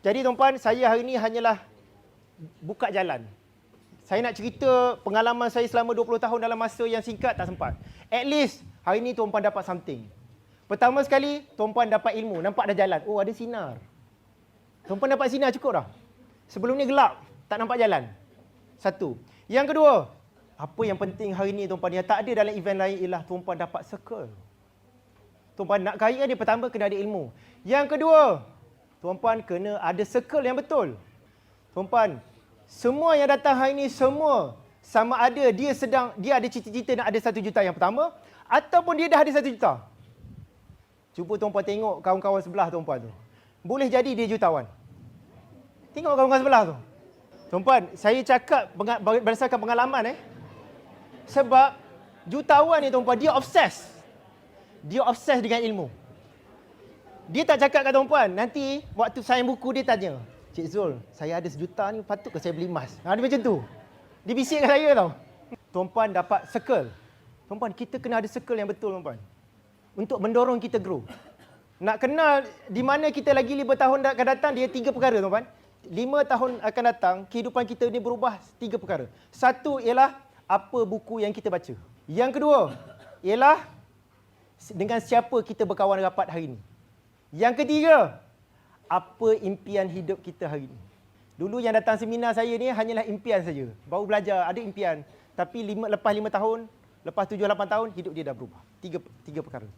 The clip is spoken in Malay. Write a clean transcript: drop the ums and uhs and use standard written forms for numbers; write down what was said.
Jadi tuan-puan, saya hari ini hanyalah buka jalan. Saya nak cerita pengalaman saya selama 20 tahun dalam masa yang singkat, tak sempat. At least, hari ini tuan-puan dapat something. Pertama sekali, tuan-puan dapat ilmu. Nampak dah jalan. Oh, ada sinar. Tuan-puan dapat sinar cukup dah. Sebelum ni gelap, tak nampak jalan. Satu. Yang kedua, apa yang penting hari ini tuan-puan yang tak ada dalam event lain ialah tuan-puan dapat circle. Tuan-puan nak kaya dia pertama kena ada ilmu. Yang kedua, tuan-puan kena ada circle yang betul. Tuan-puan, semua yang datang hari ini semua sama ada dia ada cita-cita nak ada 1 juta yang pertama ataupun dia dah ada 1 juta. Cuba tuan-puan tengok kawan-kawan sebelah tuan-puan tu. Boleh jadi dia jutawan. Tengok kawan-kawan sebelah tu. Tuan-puan, saya cakap berdasarkan pengalaman sebab jutawan ni tuan-puan dia obses. Dia obses dengan ilmu. Dia tak cakap kat tuan-puan, nanti waktu sign buku dia tanya, Cik Zul, saya ada 1 juta ni, patut ke saya beli emas? Dia macam tu. Dia bisik kat saya tau. Tuan-puan dapat circle. Tuan-puan, kita kena ada circle yang betul tuan-puan. Untuk mendorong kita grow. Nak kenal di mana kita lagi 5 tahun akan datang, dia 3 perkara tuan-puan. 5 tahun akan datang, kehidupan kita ni berubah 3 perkara. Satu ialah apa buku yang kita baca. Yang kedua ialah dengan siapa kita berkawan rapat hari ini. Yang ketiga, apa impian hidup kita hari ini. Dulu yang datang seminar saya ni hanyalah impian saja. Baru belajar, ada impian. Tapi lepas 5 tahun, lepas 7-8 tahun, hidup dia dah berubah. Tiga perkara.